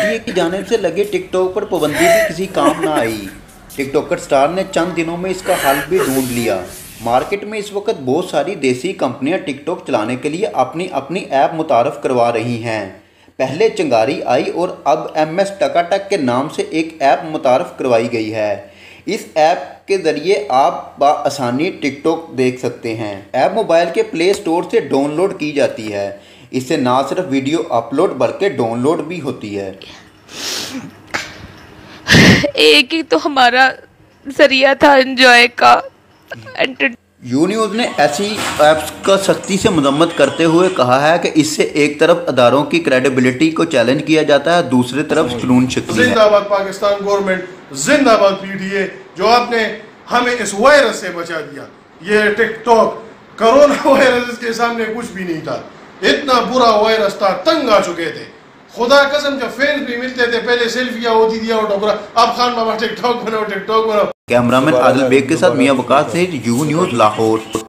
NTA की जानिब से लगे टिकटॉक पर पाबंदी भी किसी काम ना आई। टिकटॉकर स्टार ने चंद दिनों में इसका हल भी ढूंढ लिया। मार्केट में इस वक्त बहुत सारी देसी कंपनियां टिकटॉक चलाने के लिए अपनी अपनी ऐप मुतारफ़ करवा रही हैं। पहले चिंगारी आई और अब MS टकाटक के नाम से एक ऐप मुतारफ़ करवाई गई है। इस ऐप के ज़रिए आप बआसानी टिकटॉक देख सकते हैं। ऐप मोबाइल के प्ले स्टोर से डाउनलोड की जाती है। इससे ना सिर्फ वीडियो अपलोड बल्कि डाउनलोड भी होती है। एक ही तो हमारा जरिया था एंजॉय का। यू न्यूज़ ने ऐसी ऐप्स का सख्ती से मजम्मत करते हुए कहा है कि इससे एक तरफ अदारों की क्रेडिबिलिटी को चैलेंज किया जाता है, दूसरी तरफ जुनून शिकली है। जिंदाबाद पाकिस्तान गवर्नमेंट, जिंदाबाद PTA जो आपने हमें इस वायरस से बचा दिया। ये टिकटॉक कोरोना वायरस के सामने कुछ भी नहीं था। इतना बुरा वायरस था, तंग आ चुके थे। खुदा कसम जब फैंस भी मिलते थे पहले सेल्फियां होती थी ऑटोग्राफ, अब खान बाबा टिकटॉक बनाओ टिकटॉक बनाओ। कैमरामैन आदिल बेग के साथ मियां वकास से यू न्यूज़ लाहौर।